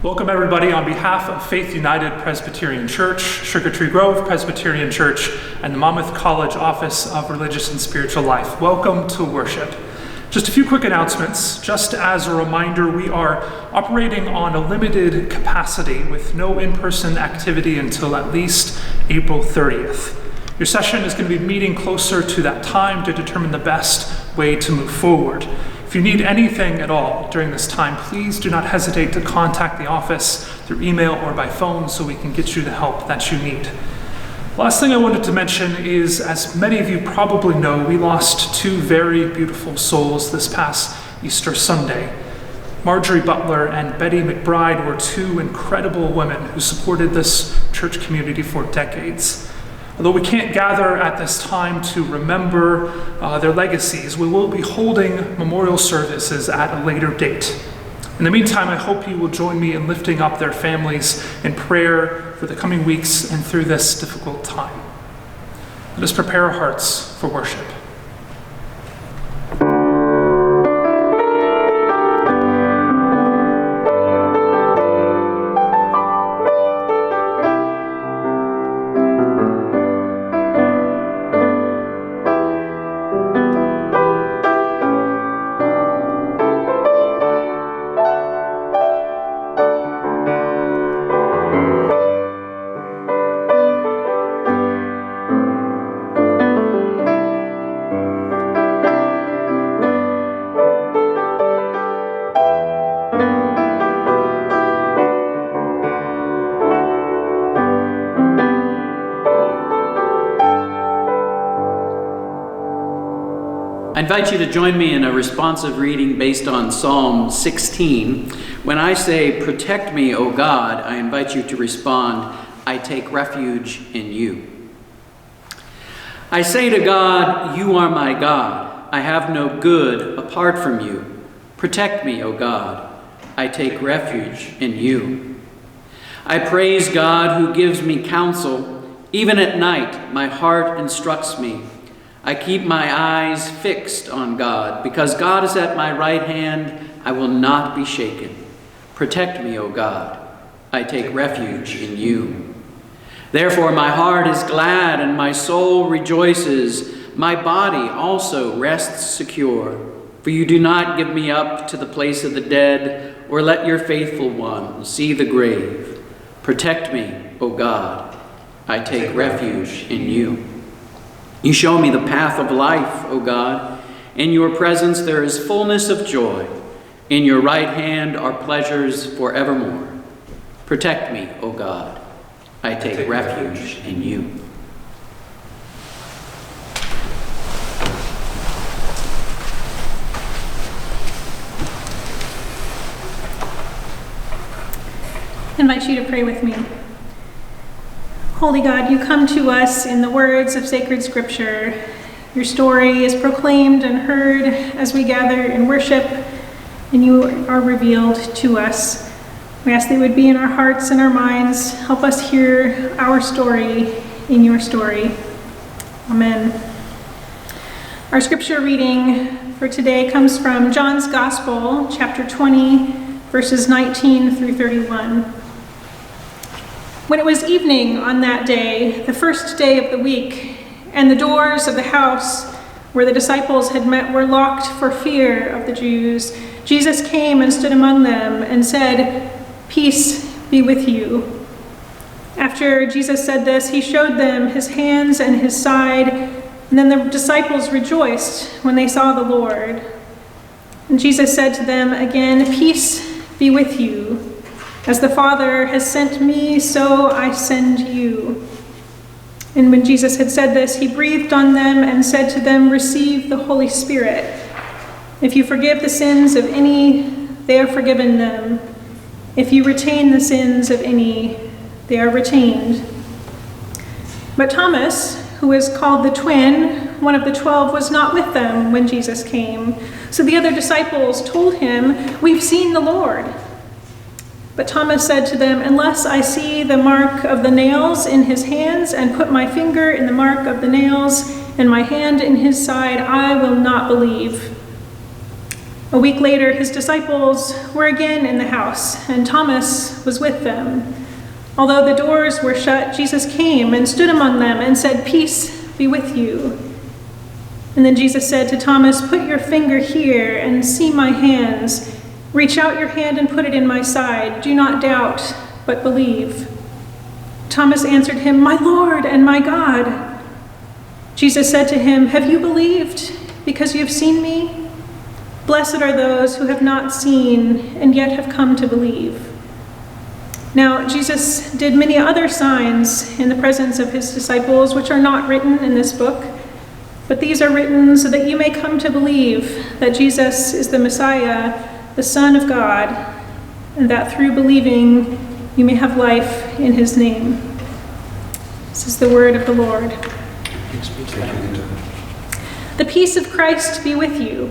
Welcome everybody on behalf of Faith United Presbyterian Church, Tree Grove Presbyterian Church, and the Monmouth College Office of Religious and Spiritual Life. Welcome to worship. Just a few quick announcements. Just as a reminder, we are operating on a limited capacity with no in-person activity until at least April 30th. Your session is going to be meeting closer to that time to determine the best way to move forward. If you need anything at all during this time, please do not hesitate to contact the office through email or by phone so we can get you the help that you need. Last thing I wanted to mention is, as many of you probably know, we lost two very beautiful souls this past Easter Sunday. Marjorie Butler and Betty McBride were two incredible women who supported this church community for decades. Although we can't gather at this time to remember their legacies, we will be holding memorial services at a later date. In the meantime, I hope you will join me in lifting up their families in prayer for the coming weeks and through this difficult time. Let us prepare our hearts for worship. I invite you to join me in a responsive reading based on Psalm 16. When I say, "Protect me, O God," I invite you to respond, "I take refuge in you." I say to God, "You are my God. I have no good apart from you. Protect me, O God. I take refuge in you." I praise God who gives me counsel. Even at night, my heart instructs me. I keep my eyes fixed on God. Because God is at my right hand, I will not be shaken. Protect me, O God. I take refuge in you. Therefore my heart is glad and my soul rejoices. My body also rests secure. For you do not give me up to the place of the dead, or let your faithful one see the grave. Protect me, O God. I take refuge in you. You show me the path of life, O God. In your presence there is fullness of joy. In your right hand are pleasures forevermore. Protect me, O God. I take refuge in you. I invite you to pray with me. Holy God, you come to us in the words of sacred scripture. Your story is proclaimed and heard as we gather in worship, and you are revealed to us. We ask that you would be in our hearts and our minds. Help us hear our story in your story. Amen. Our scripture reading for today comes from John's Gospel, chapter 20, verses 19 through 31. When it was evening on that day, the first day of the week, and the doors of the house where the disciples had met were locked for fear of the Jews, Jesus came and stood among them and said, "Peace be with you." After Jesus said this, he showed them his hands and his side, and then the disciples rejoiced when they saw the Lord. And Jesus said to them again, "Peace be with you. As the Father has sent me, so I send you." And when Jesus had said this, he breathed on them and said to them, "Receive the Holy Spirit. If you forgive the sins of any, they are forgiven them. If you retain the sins of any, they are retained." But Thomas, who is called the twin, one of the 12, was not with them when Jesus came. So the other disciples told him, "We've seen the Lord." But Thomas said to them, "Unless I see the mark of the nails in his hands and put my finger in the mark of the nails and my hand in his side, I will not believe." A week later, his disciples were again in the house, and Thomas was with them. Although the doors were shut, Jesus came and stood among them and said, "Peace be with you." And then Jesus said to Thomas, "Put your finger here and see my hands. Reach out your hand and put it in my side. Do not doubt, but believe." Thomas answered him, "My Lord and my God." Jesus said to him, "Have you believed because you have seen me? Blessed are those who have not seen and yet have come to believe." Now, Jesus did many other signs in the presence of his disciples, which are not written in this book, but these are written so that you may come to believe that Jesus is the Messiah, the Son of God, and that through believing you may have life in his name. This is the word of the Lord. The peace of Christ be with you.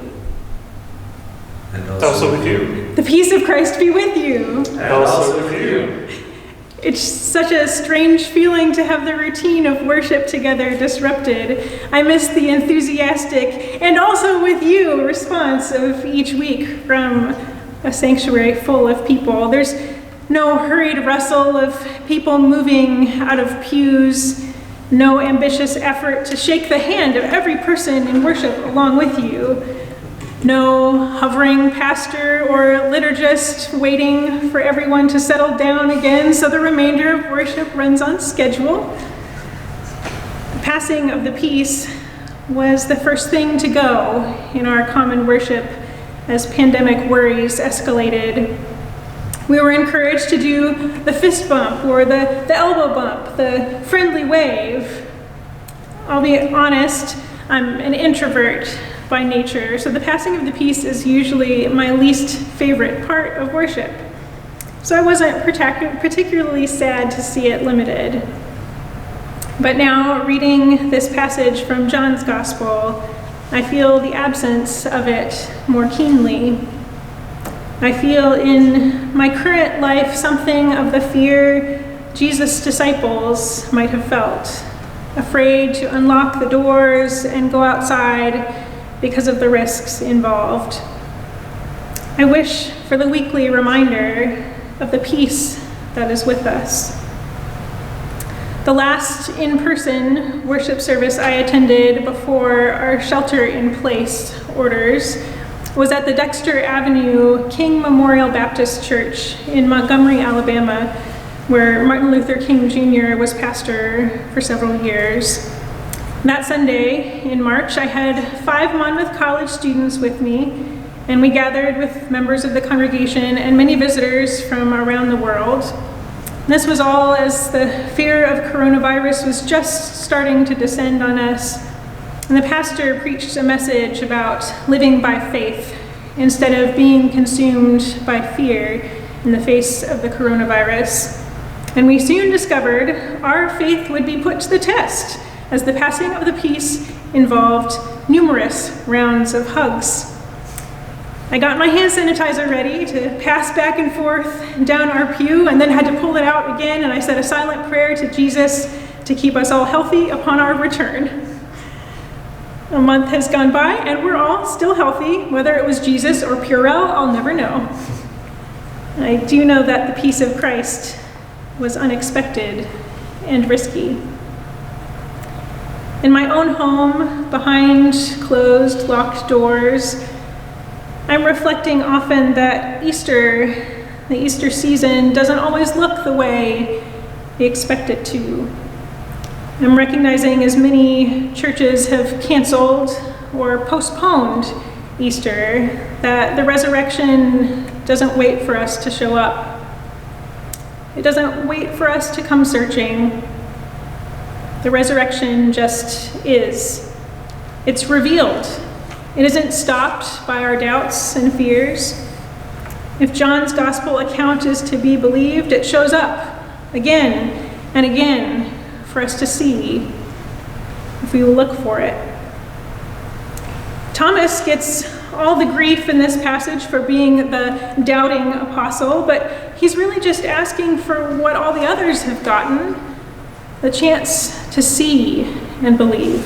And also with you. The peace of Christ be with you. And also with you. It's such a strange feeling to have the routine of worship together disrupted. I miss the enthusiastic "and also with you" response of each week from a sanctuary full of people. There's no hurried rustle of people moving out of pews, no ambitious effort to shake the hand of every person in worship along with you. No hovering pastor or liturgist waiting for everyone to settle down again so the remainder of worship runs on schedule. The passing of the peace was the first thing to go in our common worship as pandemic worries escalated. We were encouraged to do the fist bump or the elbow bump, the friendly wave. I'll be honest, I'm an introvert by nature, so the passing of the peace is usually my least favorite part of worship. So I wasn't particularly sad to see it limited. But now, reading this passage from John's Gospel, I feel the absence of it more keenly. I feel in my current life something of the fear Jesus' disciples might have felt, afraid to unlock the doors and go outside because of the risks involved. I wish for the weekly reminder of the peace that is with us. The last in-person worship service I attended before our shelter-in-place orders was at the Dexter Avenue King Memorial Baptist Church in Montgomery, Alabama, where Martin Luther King Jr. was pastor for several years. That Sunday in March, I had 5 Monmouth College students with me, and we gathered with members of the congregation and many visitors from around the world. This was all as the fear of coronavirus was just starting to descend on us, and the pastor preached a message about living by faith instead of being consumed by fear in the face of the coronavirus. And we soon discovered our faith would be put to the test, as the passing of the peace involved numerous rounds of hugs. I got my hand sanitizer ready to pass back and forth down our pew, and then had to pull it out again, and I said a silent prayer to Jesus to keep us all healthy upon our return. A month has gone by, and we're all still healthy. Whether it was Jesus or Purell, I'll never know. I do know that the peace of Christ was unexpected and risky. In my own home, behind closed, locked doors, I'm reflecting often that the Easter season doesn't always look the way we expect it to. I'm recognizing as many churches have canceled or postponed Easter, that the resurrection doesn't wait for us to show up. It doesn't wait for us to come searching. The resurrection just is. It's revealed. It isn't stopped by our doubts and fears. If John's gospel account is to be believed, it shows up again and again for us to see if we will look for it. Thomas gets all the grief in this passage for being the doubting apostle, but he's really just asking for what all the others have gotten, the chance to see and believe.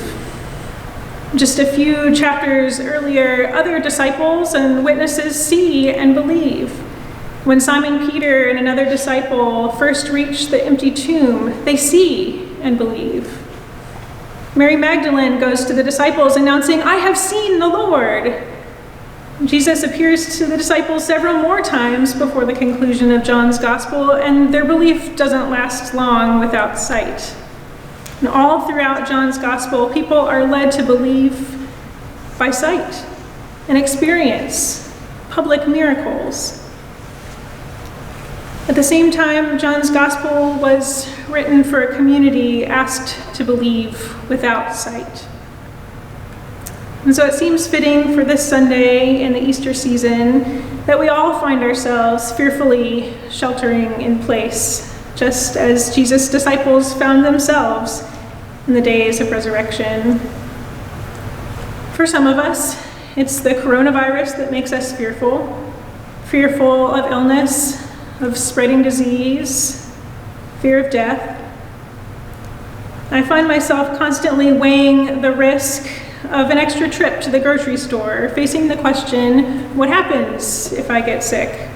Just a few chapters earlier, other disciples and witnesses see and believe. When Simon Peter and another disciple first reach the empty tomb, they see and believe. Mary Magdalene goes to the disciples announcing, "I have seen the Lord." Jesus appears to the disciples several more times before the conclusion of John's gospel, and their belief doesn't last long without sight. And all throughout John's gospel, people are led to believe by sight and experience public miracles. At the same time, John's gospel was written for a community asked to believe without sight. And so it seems fitting for this Sunday in the Easter season that we all find ourselves fearfully sheltering in place, just as Jesus' disciples found themselves in the days of resurrection. For some of us, it's the coronavirus that makes us fearful of illness, of spreading disease, fear of death. I find myself constantly weighing the risk of an extra trip to the grocery store, facing the question, what happens if I get sick?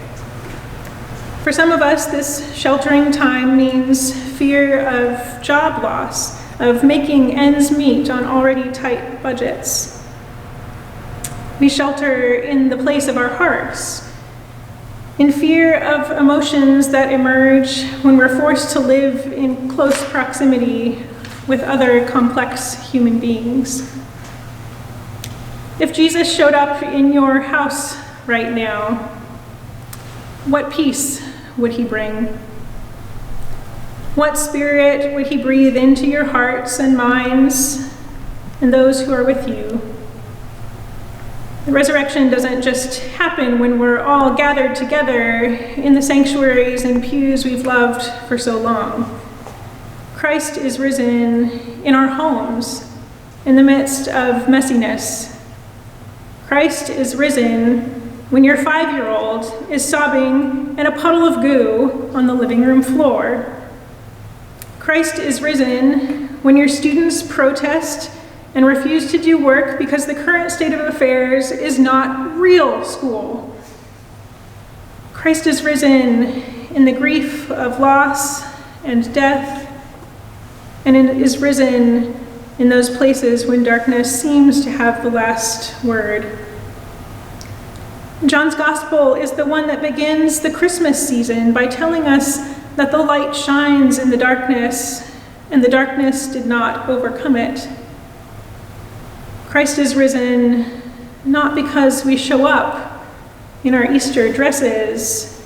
For some of us, this sheltering time means fear of job loss, of making ends meet on already tight budgets. We shelter in the place of our hearts, in fear of emotions that emerge when we're forced to live in close proximity with other complex human beings. If Jesus showed up in your house right now, what peace would he bring? What spirit would he breathe into your hearts and minds and those who are with you? The resurrection doesn't just happen when we're all gathered together in the sanctuaries and pews we've loved for so long. Christ is risen in our homes, in the midst of messiness. Christ is risen when your 5-year-old is sobbing in a puddle of goo on the living room floor. Christ is risen when your students protest and refuse to do work because the current state of affairs is not real school. Christ is risen in the grief of loss and death, and is risen in those places when darkness seems to have the last word. John's gospel is the one that begins the Christmas season by telling us that the light shines in the darkness, and the darkness did not overcome it. Christ is risen not because we show up in our Easter dresses,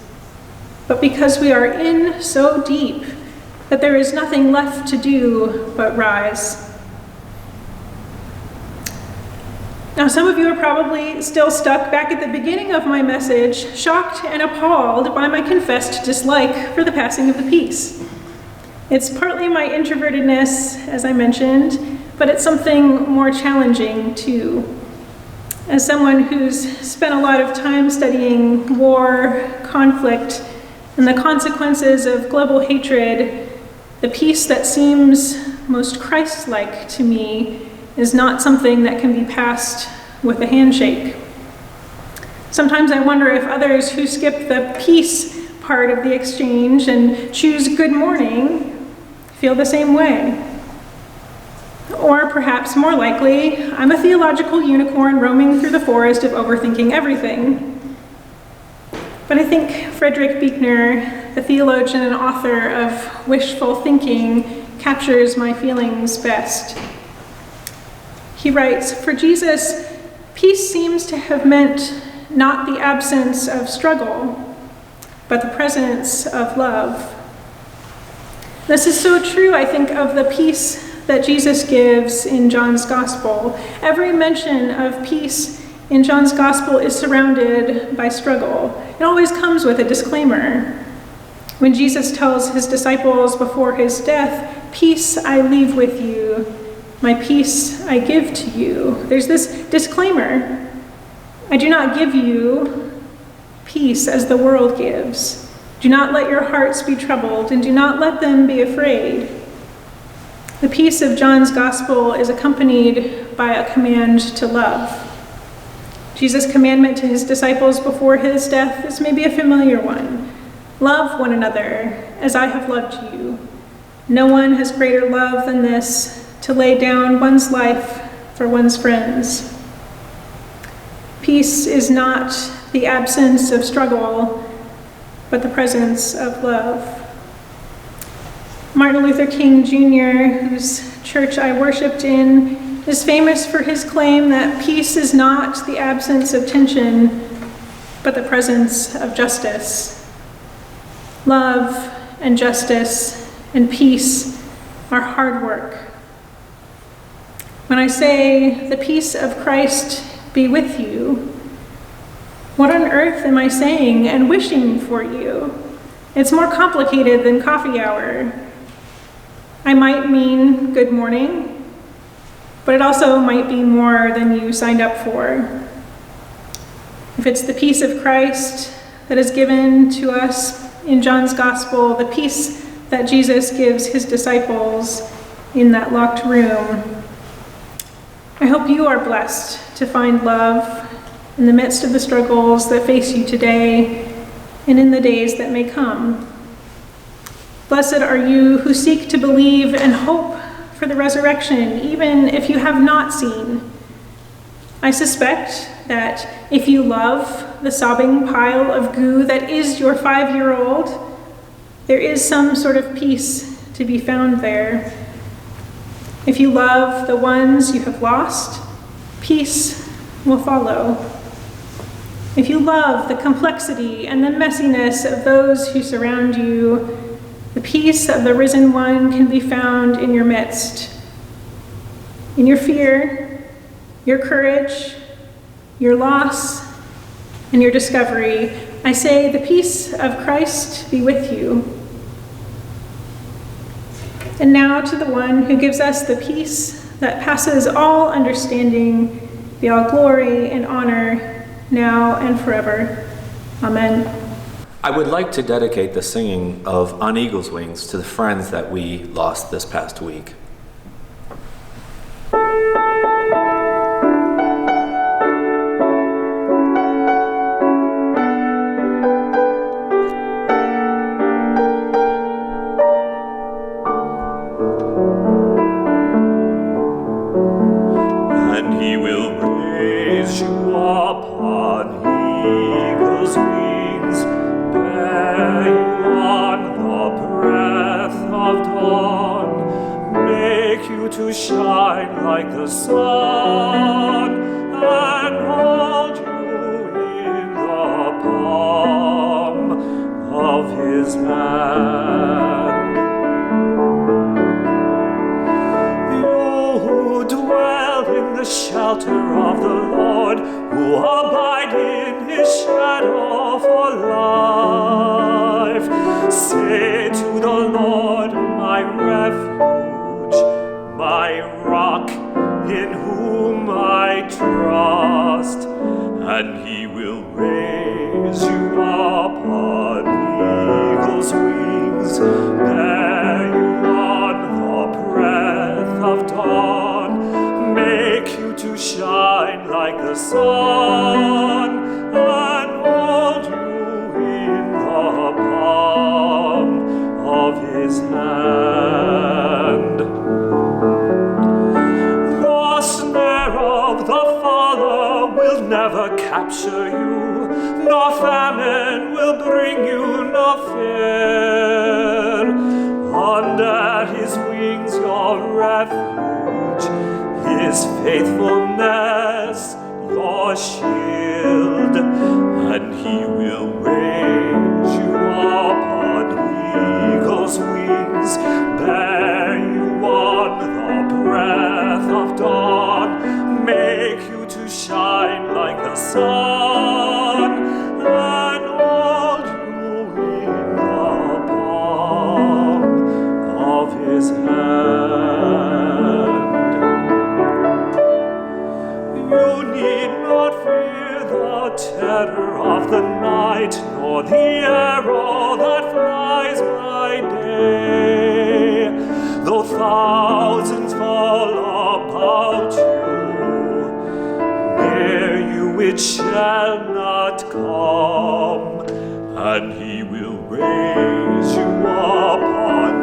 but because we are in so deep that there is nothing left to do but rise. Now, some of you are probably still stuck back at the beginning of my message, shocked and appalled by my confessed dislike for the passing of the peace. It's partly my introvertedness, as I mentioned, but it's something more challenging too. As someone who's spent a lot of time studying war, conflict, and the consequences of global hatred, the peace that seems most Christ-like to me is not something that can be passed with a handshake. Sometimes I wonder if others who skip the peace part of the exchange and choose good morning feel the same way. Or perhaps more likely, I'm a theological unicorn roaming through the forest of overthinking everything. But I think Frederick Buechner, the theologian and author of Wishful Thinking, captures my feelings best. He writes, "For Jesus, peace seems to have meant not the absence of struggle, but the presence of love." This is so true, I think, of the peace that Jesus gives in John's Gospel. Every mention of peace in John's Gospel is surrounded by struggle. It always comes with a disclaimer. When Jesus tells his disciples before his death, "Peace I leave with you, my peace I give to you," there's this disclaimer. I do not give you peace as the world gives. Do not let your hearts be troubled, and do not let them be afraid. The peace of John's gospel is accompanied by a command to love. Jesus' commandment to his disciples before his death is maybe a familiar one. Love one another as I have loved you. No one has greater love than this, to lay down one's life for one's friends. Peace is not the absence of struggle, but the presence of love. Martin Luther King Jr., whose church I worshiped in, is famous for his claim that peace is not the absence of tension, but the presence of justice. Love and justice and peace are hard work. When I say, the peace of Christ be with you, what on earth am I saying and wishing for you? It's more complicated than coffee hour. I might mean good morning, but it also might be more than you signed up for. If it's the peace of Christ that is given to us in John's gospel, the peace that Jesus gives his disciples in that locked room, I hope you are blessed to find love in the midst of the struggles that face you today and in the days that may come. Blessed are you who seek to believe and hope for the resurrection, even if you have not seen. I suspect that if you love the sobbing pile of goo that is your 5-year-old, there is some sort of peace to be found there. If you love the ones you have lost, peace will follow. If you love the complexity and the messiness of those who surround you, the peace of the risen one can be found in your midst. In your fear, your courage, your loss, and your discovery, I say, the peace of Christ be with you. And now to the one who gives us the peace that passes all understanding, be all glory and honor, now and forever. Amen. I would like to dedicate the singing of On Eagle's Wings to the friends that we lost this past week. And he will raise you up on eagle's wings, bear you on the breath of dawn, make you to shine like the sun, and hold you in the palm of his hand. You who dwell in the shelter of the Lord, who abide in his shadow for life, say to the Lord, my refuge, my rock, in whom I trust, and he will raise you up on eagle's wings, bear you on the breath of dawn, make you to shine like the sun, and hold you in the palm of his hand. The snare of the fowler will never capture you, nor famine will bring you no fear. Under his wings your refuge, his faithfulness your shield, and he will raise you up on eagle's wings, bear you on the breath of dawn, make you to shine like the sun, and hold you in the palm of his hand. You need not fear the terror of the night, nor the arrow that flies by day. Though thousands it shall not come, and he will raise you up on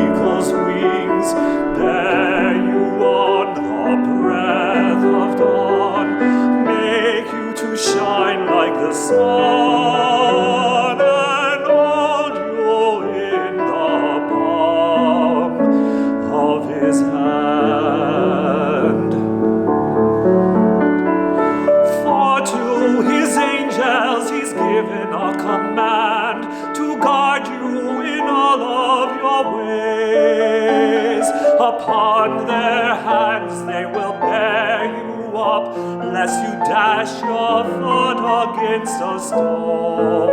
eagle's wings, bear you on the breath of dawn, make you to shine like the sun, and hold you in the palm of his hand. For to his angels he's given a command to guard you in all of your ways. Upon their hands they will bear you up, lest you dash your foot against a stone.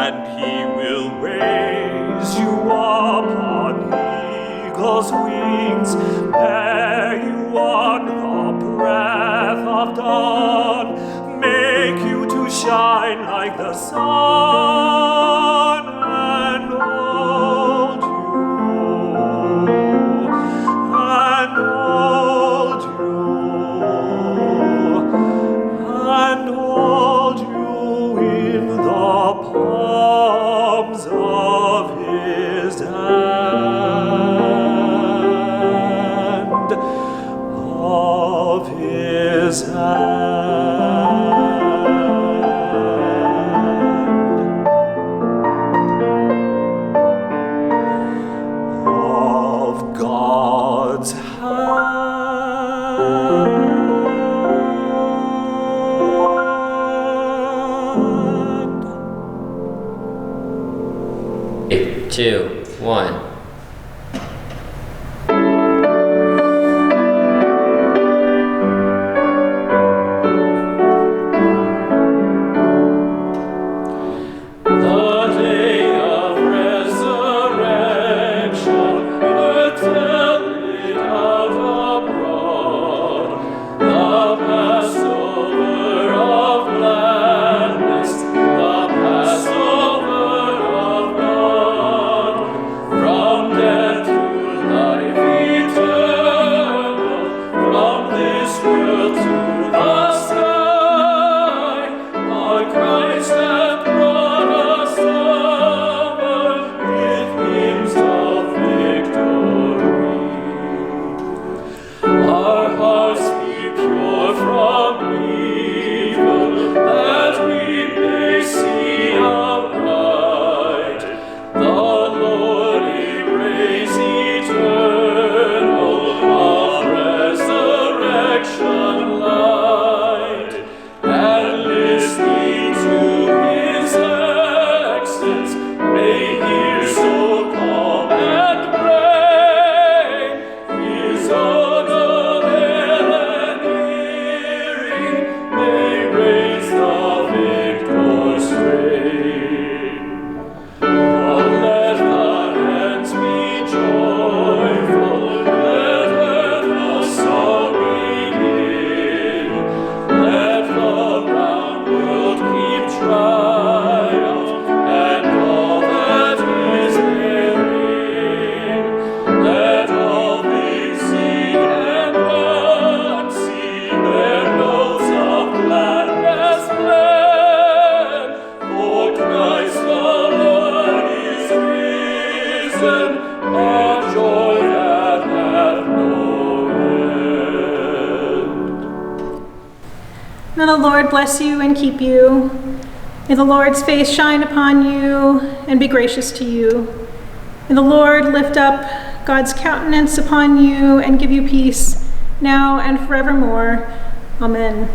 And he will raise you up on eagle's wings, bear you on the breath of dawn, make you to shine like the sun, and hold you, and hold you, and hold you in the palms of his hand, of his hand, of God's hand. 2, 1. May the Lord bless you and keep you. May the Lord's face shine upon you and be gracious to you. May the Lord lift up God's countenance upon you and give you peace, now and forevermore. Amen.